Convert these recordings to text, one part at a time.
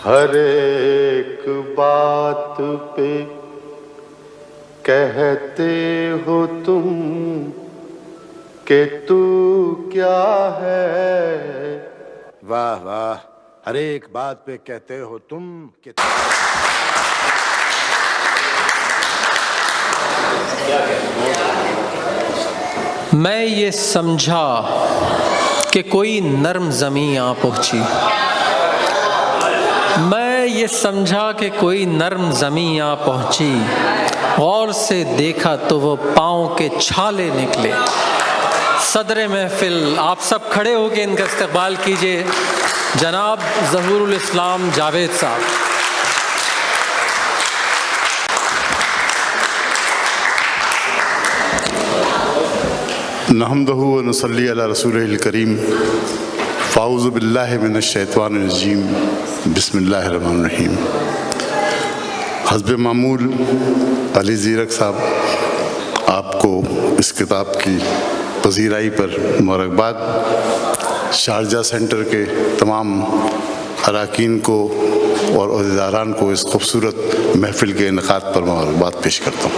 हर एक बात पे कहते हो तुम कि तू क्या है। वाह वाह, हर एक बात पे कहते हो तुम कि मैं ये समझा कि कोई नर्म ज़मीं आ पहुँची। मैं ये समझा कि कोई नर्म ज़मीं आ पहुँची। गौर से देखा तो वो पाँव के छाले निकले। सदर महफिल आप सब खड़े होकर इनका इस्तकबाल कीजिए। जनाब ज़हूरुल इस्लाम जावेद साहब। नहमदहु व नसल्ली अला रसूलिल करीम। फ़ाऊज़ु बिल्लाहि मिनश शैतानिर रजीम। बिस्मिल्लाहिर रहमानिर रहीम। हज़ब मामूल अली ज़ीरक साहब, आपको इस किताब की पज़ीराई पर मुबारकबाद। शारजा सेंटर के तमाम अरकान को और अहदेदारान को इस खूबसूरत महफ़िल के इनेकाद पर मुबारकबाद पेश करता हूँ।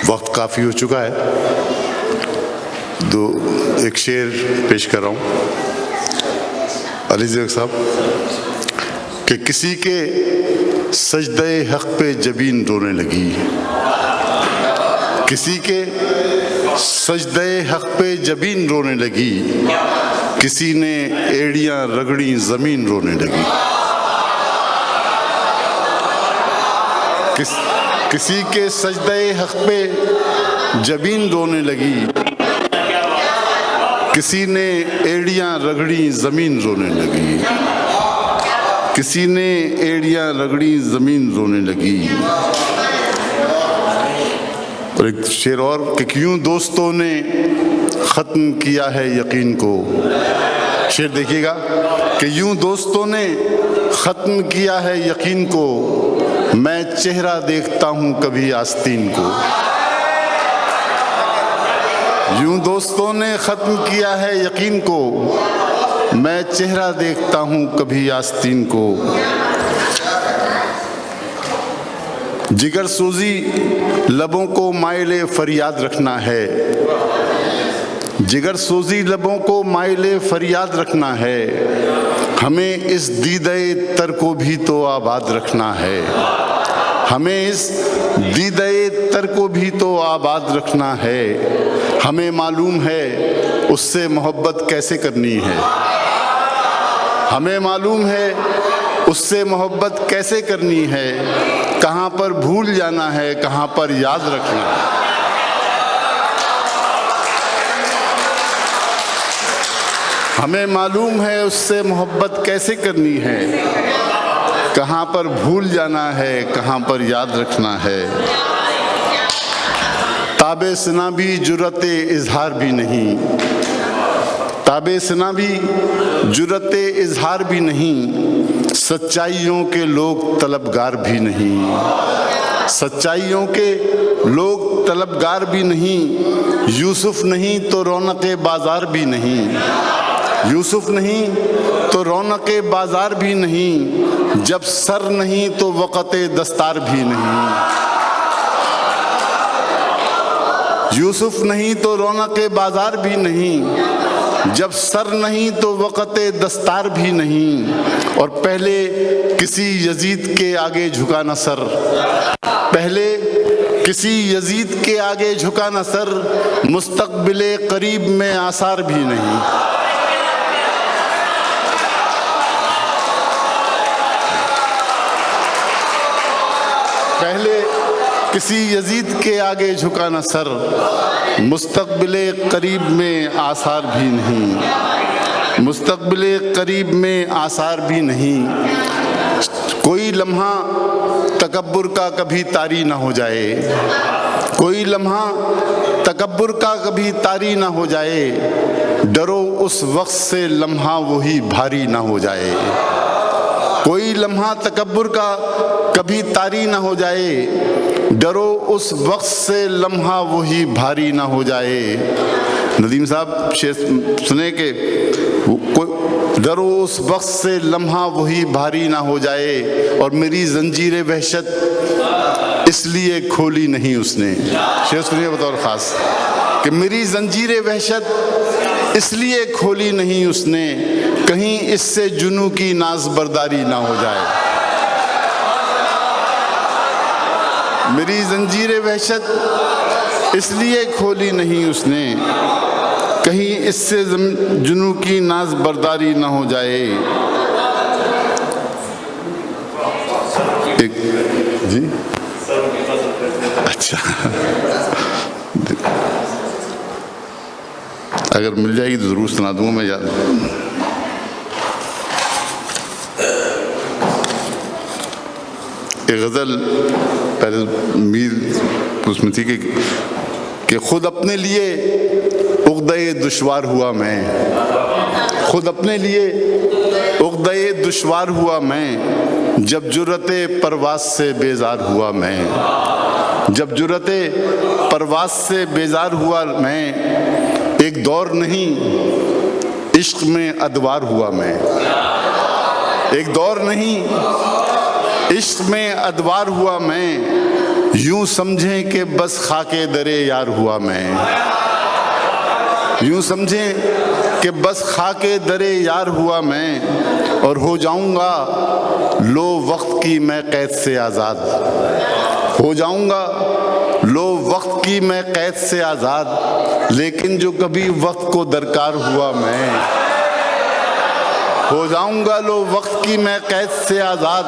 वक्त काफ़ी हो चुका है, एक शेर पेश कर रहा हूँ अली ज़ीरक साहब कि किसी के सजदे हक़ पे जबीन रोने लगी। किसी के सजदे हक़ पे जबीन रोने लगी। किसी ने एड़ियाँ रगड़ी ज़मीन रोने लगी। किसी के सजदे हक़ पे जबीन रोने लगी। किसी ने एड़ियाँ रगड़ी ज़मीन रोने लगी। किसी ने एड़ियाँ रगड़ी ज़मीन रोने लगी। और एक शेर और कि क्यों दोस्तों ने ख़त्म किया है यकीन को। शेर देखिएगा कि यूं दोस्तों ने ख़त्म किया है यकीन को। मैं चेहरा देखता हूँ कभी आस्तीन को। यूं दोस्तों ने ख़त्म किया है यकीन को। मैं चेहरा देखता हूँ कभी आस्तीन को। जिगर सूजी लबों को माइले फरियाद रखना है। जिगर सूजी लबों को माइले फरियाद रखना है। हमें इस दीदे तर को भी तो आबाद रखना है। हमें इस दीदे तर को भी तो आबाद रखना है। हमें मालूम है उससे मोहब्बत कैसे करनी है। हमें मालूम है उससे मोहब्बत कैसे करनी है। कहाँ पर भूल जाना है, कहाँ पर याद रखना है। हमें मालूम है उससे मोहब्बत कैसे करनी है। कहाँ पर भूल जाना है, कहाँ पर याद रखना है। ताबे सना भी जुर्रते इजहार भी नहीं। ताबे सना भी जुर्रते इजहार भी नहीं। सच्चाइयों के लोग तलबगार भी नहीं। सच्चाइयों के लोग तलबगार भी नहीं। यूसुफ नहीं तो रौनक़े बाज़ार भी नहीं। यूसुफ नहीं तो रौनक़े बाज़ार भी नहीं। जब सर नहीं तो वक़्ते दस्तार भी नहीं। यूसुफ नहीं तो रौनक़े बाज़ार भी नहीं। जब सर नहीं तो वक़्ते दस्तार भी नहीं। और पहले किसी यजीद के आगे झुका न सर। पहले किसी यजीद के आगे झुका न सर। मुस्तक़बिले करीब में आसार भी नहीं। पहले किसी यजीद के आगे झुका न सर। मुस्तक़बिले करीब में आसार भी नहीं। मुस्तक़बिले करीब में आसार भी नहीं। कोई लम्हा तकब्बुर का कभी तारी ना हो जाए। कोई लम्हा तकब्बुर का कभी तारी ना हो जाए। डरो उस वक्त से लम्हा वही भारी ना हो जाए। कोई लम्हा तकब्बुर का कभी तारी ना हो जाए। डरो उस वक्त से लम्हा वही भारी ना हो जाए। नदीम साहब शेर सुने के डरो उस वक्त से लम्हा वही भारी ना हो जाए, और मेरी जंजीरें वहशत इसलिए खोली नहीं उसने। शेर सुनिए बतौर ख़ास कि मेरी जंजीरें वहशत इसलिए खोली नहीं उसने, कहीं इससे जुनू की नाज बर्दारी ना हो जाए। मेरी जंजीरें वहशत इसलिए खोली नहीं उसने, कहीं इससे जुनू की नाज बर्दारी ना हो जाए। एक जी अच्छा, अगर मिल जाएगी तो ज़रूर सुना दूंगा मैं याद। एक गज़ल पहले मीर उसमें थी कि खुद अपने लिए उक़्दे दुश्वार हुआ मैं, खुद अपने लिए उक़्दे दुश्वार हुआ मैं, जब जुर्रते परवास से बेजार हुआ मैं, जब जुर्रते परवास से बेजार हुआ मैं, एक दौर नहीं इश्क में अदवार हुआ मैं, एक दौर नहीं इश्क में अदवार हुआ मैं, यूं समझें कि बस खाके दरे यार हुआ मैं, यूं समझें कि बस खाके दरे यार हुआ मैं, और हो जाऊंगा लो वक्त की मैं कैद से आज़ाद, हो जाऊंगा लो वक्त की मैं कैद से आज़ाद, लेकिन जो कभी वक्त को दरकार हुआ मैं, हो जाऊंगा लो वक्त की मैं कैद से आज़ाद,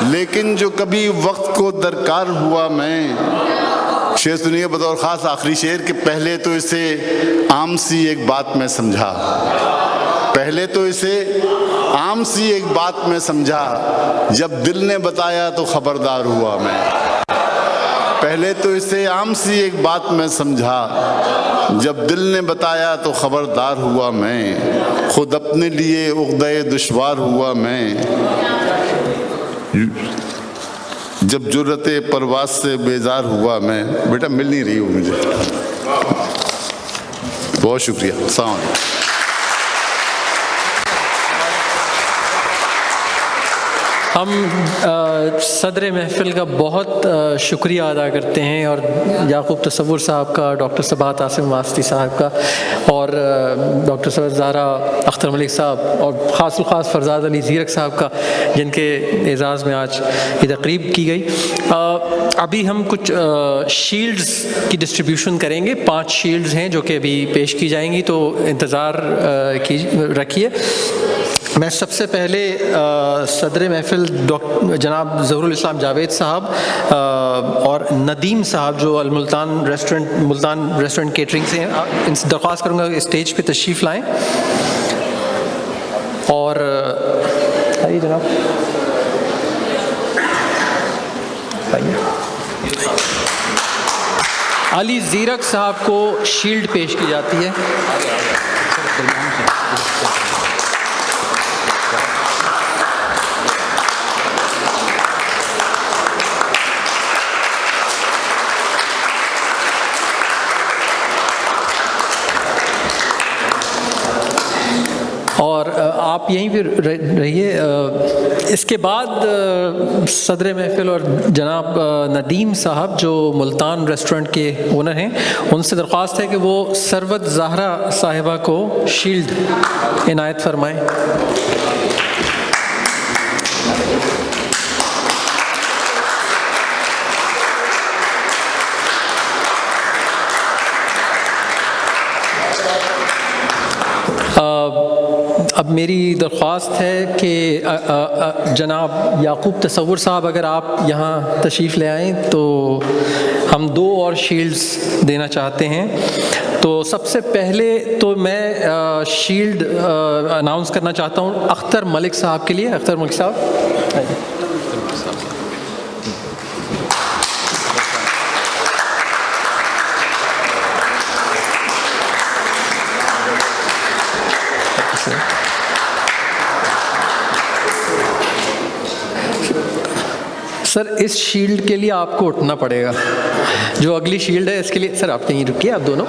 लेकिन जो कभी वक्त को दरकार हुआ मैं। शेर सुनिए बतौर ख़ास आखिरी शेर कि पहले तो इसे आम सी एक बात में समझा, पहले तो इसे आम सी एक बात में समझा, जब दिल ने बताया तो खबरदार हुआ मैं, पहले तो इसे आम सी एक बात में समझा, जब दिल ने बताया तो खबरदार हुआ मैं, खुद अपने लिए उक़्दे दुश्वार हुआ मैं, जब जुर्रते परवास से बेजार हुआ मैं। बेटा मिल नहीं रही हो मुझे, बहुत शुक्रिया। अस्सलाम वालेकुम। हम सदर महफ़िल का बहुत शुक्रिया अदा करते हैं, और याकूब तसव्वुर साहब का, डॉक्टर सबात आसिम वास्ती साहब का, और डॉक्टर सैयद ज़हरा अख्तर मलिक साहब, और ख़ास फरजाद अली ज़ीरक साहब का, जिनके एज़ाज़ में आज ये तकरीब की गई। अभी हम कुछ शील्ड्स की डिस्ट्रीब्यूशन करेंगे। 5 शील्ड्स हैं जो कि अभी पेश की जाएंगी, तो इंतज़ार रखिए। मैं सबसे पहले सदर महफ़िल जनाब ज़हरुल इस्लाम जावेद साहब और नदीम साहब जो मुल्तान रेस्टोरेंट केटरिंग से हैं, इनसे दरख्वास्त करूँगा कि स्टेज पे तशरीफ़ लाएं। और आइए जनाब, आइए। अली ज़ीरक साहब को शील्ड पेश की जाती है। और आप यहीं पर रहिए। इसके बाद सदर महफ़िल और जनाब नदीम साहब जो मुल्तान रेस्टोरेंट के ओनर हैं, उनसे दरख्वास्त है कि वो सरवत ज़हरा साहिबा को शील्ड इनायत फरमाएँ। अब मेरी दरख्वास्त है कि जनाब याकूब तसव्वुर साहब अगर आप यहाँ तशरीफ़ ले आएँ, तो हम 2 और शील्ड्स देना चाहते हैं। तो सबसे पहले तो मैं शील्ड अनाउंस करना चाहता हूँ अख्तर मलिक साहब के लिए। अख्तर मलिक साहब, सर इस शील्ड के लिए आपको उठना पड़ेगा। जो अगली शील्ड है इसके लिए, सर आप यहीं रुकिए, आप दोनों।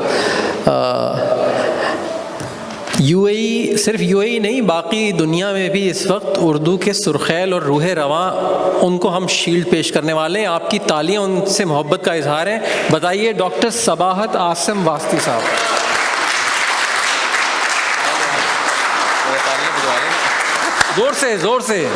यूएई, सिर्फ यूएई नहीं बाकी दुनिया में भी इस वक्त उर्दू के सुरखैल और रूह रवां उनको हम शील्ड पेश करने वाले हैं। आपकी तालियां उनसे मोहब्बत का इजहार है। बताइए डॉक्टर सबाहत आसिम वास्ती साहब। जोर से जोर से।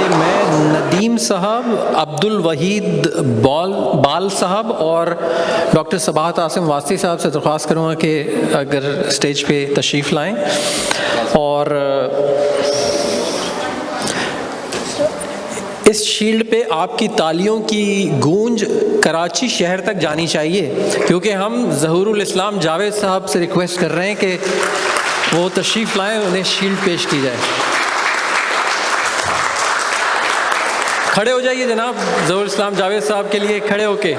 मैं नदीम साहब, अब्दुल वहीद बाल साहब और डॉक्टर सबाहत आसिम वास्ती साहब से दरख्वास्त करूँगा कि अगर स्टेज पे तशरीफ़ लाएं। और इस शील्ड पे आपकी तालियों की गूंज कराची शहर तक जानी चाहिए, क्योंकि हम ज़हूरुल इस्लाम जावेद साहब से रिक्वेस्ट कर रहे हैं कि वो तशरीफ़ लाएं, उन्हें शील्ड पेश की जाए। खड़े हो जाइए जनाब, ज़हूरुल इस्लाम जावेद साहब के लिए खड़े होके।